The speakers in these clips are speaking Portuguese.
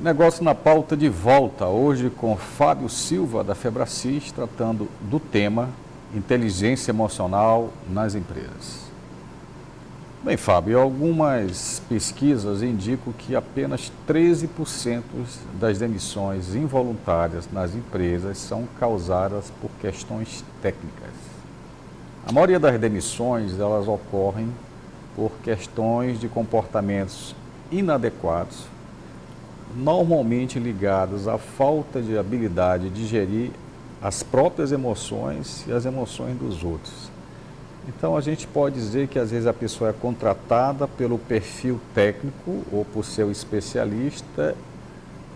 Negócio na pauta de volta, hoje com Fábio Silva, da Febracis, tratando do tema inteligência emocional nas empresas. Bem, Fábio, algumas pesquisas indicam que apenas 13% das demissões involuntárias nas empresas são causadas por questões técnicas. A maioria das demissões, elas ocorrem por questões de comportamentos inadequados, normalmente ligados à falta de habilidade de gerir as próprias emoções e as emoções dos outros. Então, a gente pode dizer que às vezes a pessoa é contratada pelo perfil técnico ou por ser especialista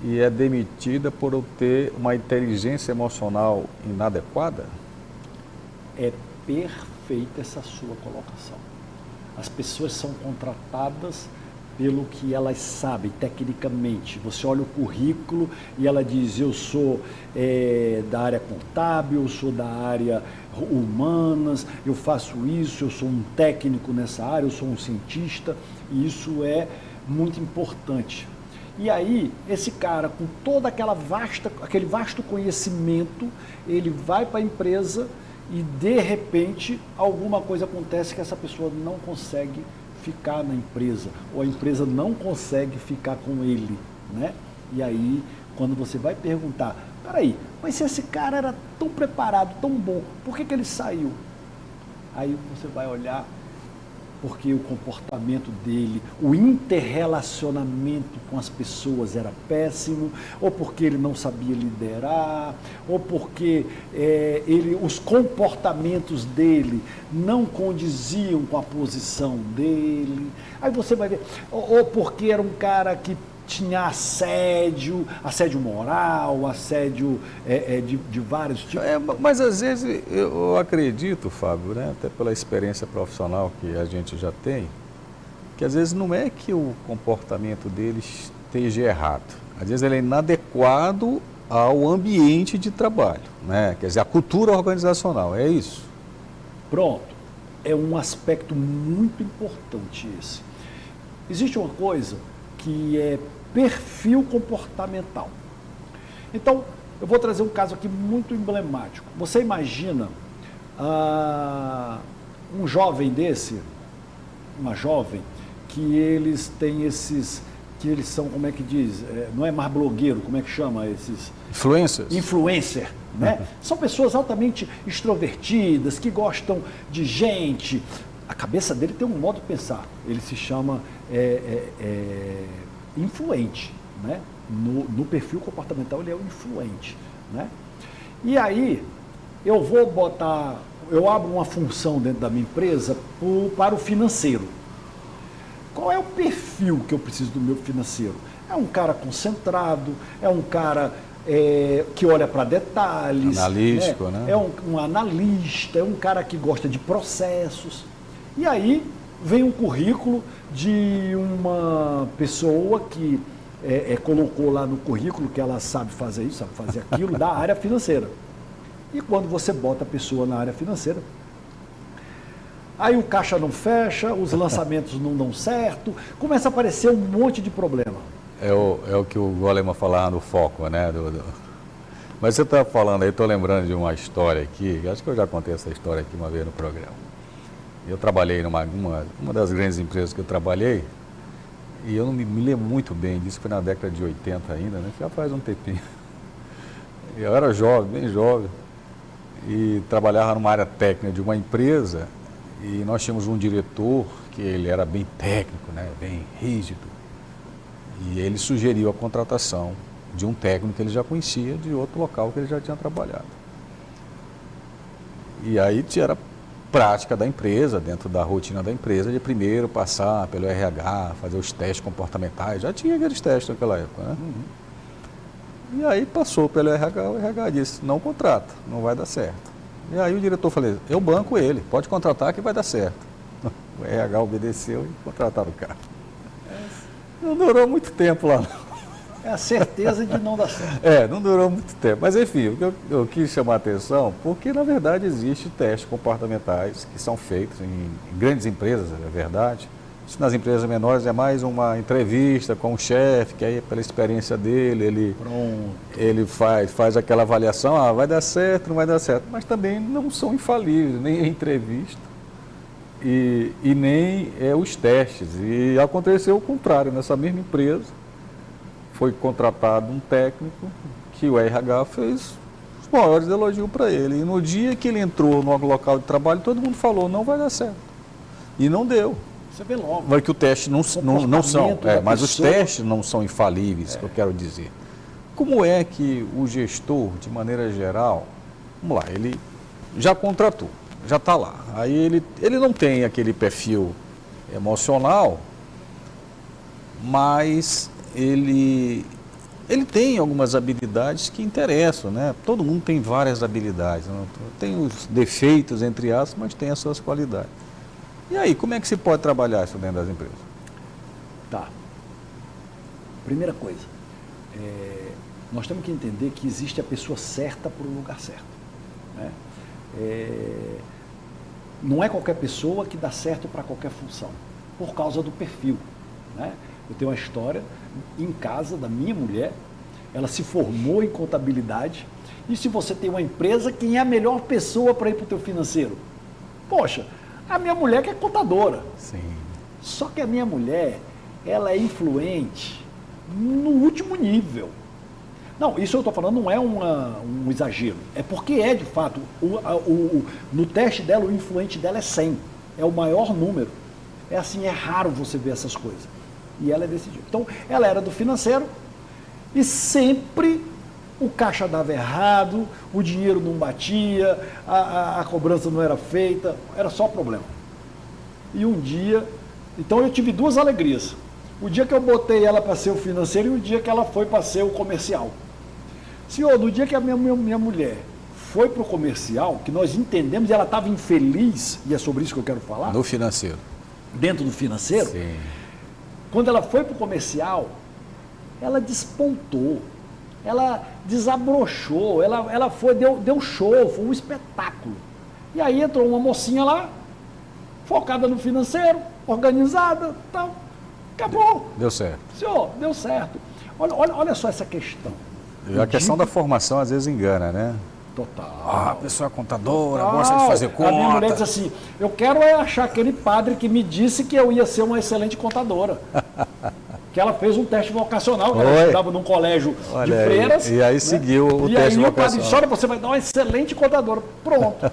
e é demitida por ter uma inteligência emocional inadequada? É perfeita essa sua colocação. As pessoas são contratadas pelo que elas sabem tecnicamente. Você olha o currículo e ela diz, eu sou da área contábil, eu sou da área humanas, eu faço isso, eu sou um técnico nessa área, eu sou um cientista, e isso é muito importante. E aí, esse cara, com todo aquele vasto conhecimento, ele vai para a empresa e, de repente, alguma coisa acontece que essa pessoa não consegue ficar na empresa, ou a empresa não consegue ficar com ele, né? E aí, quando você vai perguntar, peraí, mas se esse cara era tão preparado, tão bom, por que ele saiu? Aí você vai olhar, porque o comportamento dele, o interrelacionamento com as pessoas era péssimo, ou porque ele não sabia liderar, ou porque os comportamentos dele não condiziam com a posição dele. Aí você vai ver, ou porque era um cara que tinha assédio moral, assédio de vários tipos. Mas às vezes eu acredito, Fábio, né, até pela experiência profissional que a gente já tem, que às vezes não é que o comportamento dele esteja errado. Às vezes ele é inadequado ao ambiente de trabalho, né? Quer dizer, a cultura organizacional, é isso? Pronto. É um aspecto muito importante esse. Existe uma coisa que é perfil comportamental. Então, eu vou trazer um caso aqui muito emblemático. Você imagina um jovem desse, uma jovem, que eles têm que eles são, como é que diz, não é mais blogueiro, como é que chama esses? Influencers. Influencer, né? São pessoas altamente extrovertidas, que gostam de gente. A cabeça dele tem um modo de pensar. Ele se chama influente, né? No perfil comportamental ele é o influente, né? E aí eu abro uma função dentro da minha empresa para o financeiro. Qual é o perfil que eu preciso do meu financeiro? É um cara concentrado, é um cara que olha para detalhes. Analítico, né? É um analista, é um cara que gosta de processos. E aí vem um currículo de uma pessoa que colocou lá no currículo que ela sabe fazer isso, sabe fazer aquilo, da área financeira. E quando você bota a pessoa na área financeira, aí o caixa não fecha, os lançamentos não dão certo, começa a aparecer um monte de problema. É o que o Goleman falava no foco, né? Mas você está falando aí, estou lembrando de uma história aqui, acho que eu já contei essa história aqui uma vez no programa. Eu trabalhei numa das grandes empresas que eu trabalhei, e eu não me lembro muito bem disso, foi na década de 80 ainda, né? Já faz um tempinho. Eu era jovem, bem jovem, e trabalhava numa área técnica de uma empresa, e nós tínhamos um diretor que ele era bem técnico, né? Bem rígido, e ele sugeriu a contratação de um técnico que ele já conhecia de outro local que ele já tinha trabalhado. E aí era prática da empresa, dentro da rotina da empresa, de primeiro passar pelo RH, fazer os testes comportamentais, já tinha aqueles testes naquela época, né? Uhum. E aí passou pelo RH, o RH disse, não contrata, não vai dar certo. E aí o diretor falou, eu banco ele, pode contratar que vai dar certo. O RH obedeceu e contrataram o cara. Não durou muito tempo lá, não. É a certeza de não dar certo. Não durou muito tempo. Mas, enfim, eu quis chamar a atenção porque, na verdade, existem testes comportamentais que são feitos em grandes empresas, é verdade, Isso nas empresas menores é mais uma entrevista com o chefe, que aí pela experiência dele, ele faz aquela avaliação, vai dar certo, não vai dar certo. Mas também não são infalíveis, nem a entrevista e nem os testes. E aconteceu o contrário, nessa mesma empresa foi contratado um técnico que o RH fez os maiores elogios para ele. E no dia que ele entrou no local de trabalho, todo mundo falou, não vai dar certo. E não deu. Você vê logo. Mas que o teste não são, mas os testes não são infalíveis, que eu quero dizer. Como é que o gestor, de maneira geral, vamos lá, ele já contratou, já está lá. Aí ele não tem aquele perfil emocional, mas ele tem algumas habilidades que interessam, né? Todo mundo tem várias habilidades, né? Tem os defeitos, entre aspas, mas tem as suas qualidades. E aí, como é que se pode trabalhar isso dentro das empresas? Tá. Primeira coisa, nós temos que entender que existe a pessoa certa para o lugar certo, né? Não é qualquer pessoa que dá certo para qualquer função, por causa do perfil, né? Eu tenho uma história em casa da minha mulher, ela se formou em contabilidade, e se você tem uma empresa, quem é a melhor pessoa para ir para o teu financeiro? Poxa, a minha mulher que é contadora. Sim. Só que a minha mulher, ela é influente no último nível. Não, isso eu estou falando não é um exagero. É porque é, de fato, no teste dela, o influente dela é 100. É o maior número. É assim, é raro você ver essas coisas. E ela é desse jeito. Então, ela era do financeiro e sempre o caixa dava errado, o dinheiro não batia, a cobrança não era feita, era só problema. E um dia, então eu tive duas alegrias. O dia que eu botei ela para ser o financeiro e o dia que ela foi para ser o comercial. Senhor, no dia que a minha mulher foi para o comercial, que nós entendemos, e ela estava infeliz, e é sobre isso que eu quero falar. No financeiro. Dentro do financeiro. Sim. Quando ela foi para o comercial, ela despontou. Ela desabrochou, ela foi, deu show, foi um espetáculo. E aí entrou uma mocinha lá, focada no financeiro, organizada, tal. Acabou. Deu certo. Senhor, deu certo. Olha só essa questão. E a questão da formação às vezes engana, né? Total. A pessoa é contadora, gosta de fazer conta. A minha mulher diz assim, eu quero achar aquele padre que me disse que eu ia ser uma excelente contadora. Que ela fez um teste vocacional, que ela estudava num colégio de freiras. E aí, né? Seguiu o teste vocacional. E aí o padre disse, olha, você vai dar uma excelente contadora. Pronto.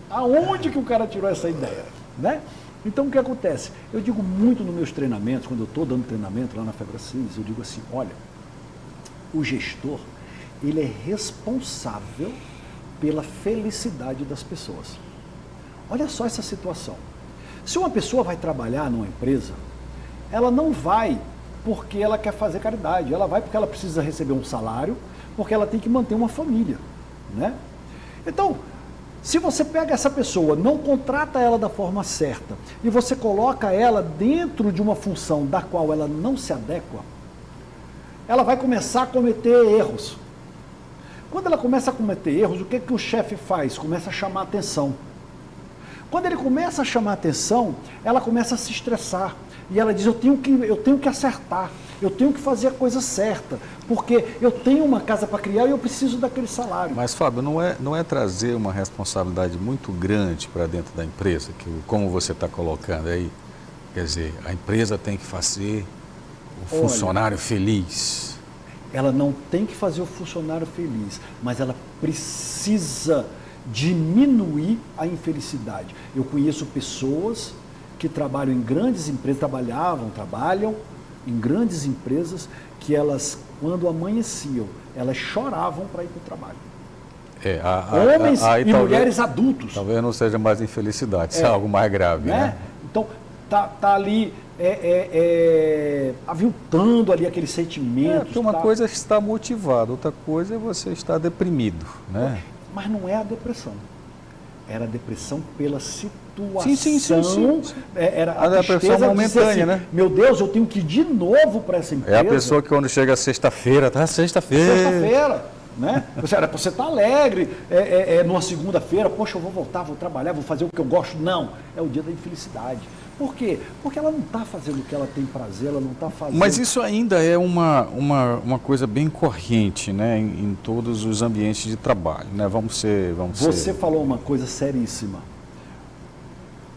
Aonde que o cara tirou essa ideia? Né? Então, o que acontece? Eu digo muito nos meus treinamentos, quando eu estou dando treinamento lá na Febracis, eu digo assim, olha, o gestor, ele é responsável pela felicidade das pessoas. Olha só essa situação. Se uma pessoa vai trabalhar numa empresa, ela não vai porque ela quer fazer caridade, ela vai porque ela precisa receber um salário, porque ela tem que manter uma família, né? Então, se você pega essa pessoa, não contrata ela da forma certa, e você coloca ela dentro de uma função da qual ela não se adequa, ela vai começar a cometer erros. Quando ela começa a cometer erros, o que o chefe faz? Começa a chamar atenção. Quando ele começa a chamar atenção, ela começa a se estressar. E ela diz, eu tenho que acertar, eu tenho que fazer a coisa certa, porque eu tenho uma casa para criar e eu preciso daquele salário. Mas, Fábio, não é trazer uma responsabilidade muito grande para dentro da empresa, que, como você está colocando aí, quer dizer, a empresa tem que fazer o funcionário feliz. Ela não tem que fazer o funcionário feliz, mas ela precisa diminuir a infelicidade. Eu conheço pessoas que trabalham em grandes empresas, trabalham em grandes empresas, que elas, quando amanheciam, elas choravam para ir para o trabalho. Homens e mulheres adultos. Talvez não seja mais infelicidade, isso é algo mais grave, né? Então, tá ali aviltando ali aqueles sentimentos. Porque uma coisa é estar motivado, outra coisa é você estar deprimido, né? Mas não é a depressão. Era a depressão pela situação. Sim. Era a depressão momentânea, assim, né? Meu Deus, eu tenho que ir de novo para essa empresa. É a pessoa que quando chega sexta-feira, Sexta-feira, né? Você está alegre, numa segunda-feira, poxa, eu vou voltar, vou trabalhar, vou fazer o que eu gosto. Não, é o dia da infelicidade. Por quê? Porque ela não está fazendo o que ela tem prazer, ela não está fazendo... Mas isso ainda é uma coisa bem corrente, né, em todos os ambientes de trabalho, né? Você falou uma coisa seríssima.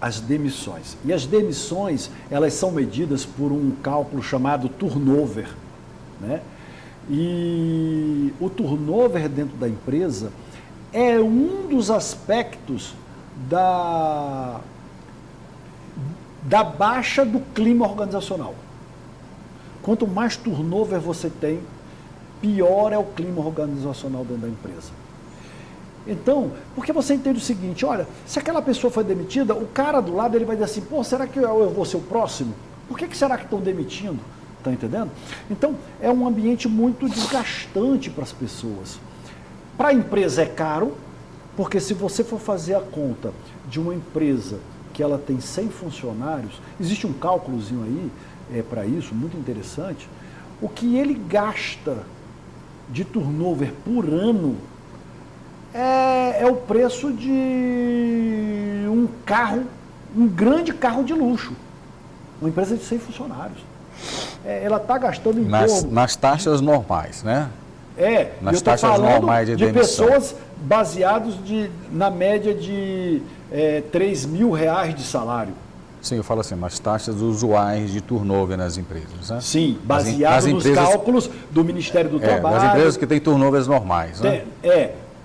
As demissões. E as demissões, elas são medidas por um cálculo chamado turnover, né? E o turnover dentro da empresa é um dos aspectos da baixa do clima organizacional. Quanto mais turnover você tem, pior é o clima organizacional dentro da empresa. Então, porque você entende o seguinte, olha, se aquela pessoa foi demitida, o cara do lado ele vai dizer assim, pô, será que eu vou ser o próximo? Por que será que estão demitindo? Está entendendo? Então, é um ambiente muito desgastante para as pessoas. Para a empresa é caro, porque se você for fazer a conta de uma empresa que ela tem 100 funcionários, existe um cálculozinho aí para isso, muito interessante, o que ele gasta de turnover por ano é o preço de um carro, um grande carro de luxo. Uma empresa de 100 funcionários. Ela está gastando em torno... Nas taxas normais, né? Nas taxas normais de demissão. Pessoas baseadas na média de R$3.000 de salário. Sim, eu falo assim, nas taxas usuais de turnover nas empresas, né? Sim, baseado nos cálculos do Ministério do Trabalho. Nas empresas que têm turnovers normais, né?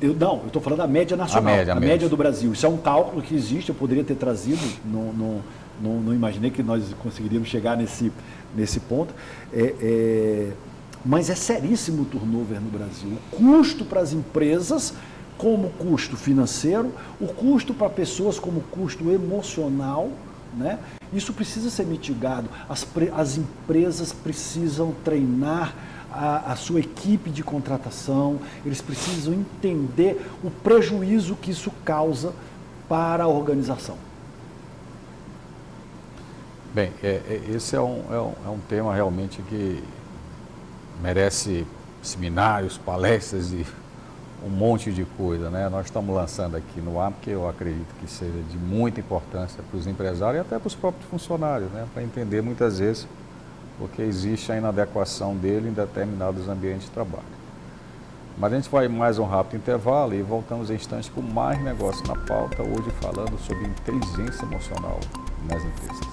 Eu estou falando da média nacional, a média do Brasil. Isso é um cálculo que existe, eu poderia ter trazido, não imaginei que nós conseguiríamos chegar nesse ponto. Mas é seríssimo o turnover no Brasil. O custo para as empresas, como custo financeiro, o custo para pessoas como custo emocional, né? Isso precisa ser mitigado. As empresas precisam treinar a sua equipe de contratação, eles precisam entender o prejuízo que isso causa para a organização. Bem, esse é um tema realmente que merece seminários, palestras e um monte de coisa, né? Nós estamos lançando aqui no ar, porque eu acredito que seja de muita importância para os empresários e até para os próprios funcionários, né? Para entender muitas vezes porque existe a inadequação dele em determinados ambientes de trabalho. Mas a gente vai mais um rápido intervalo e voltamos em instantes com mais negócio na pauta, hoje falando sobre inteligência emocional nas empresas.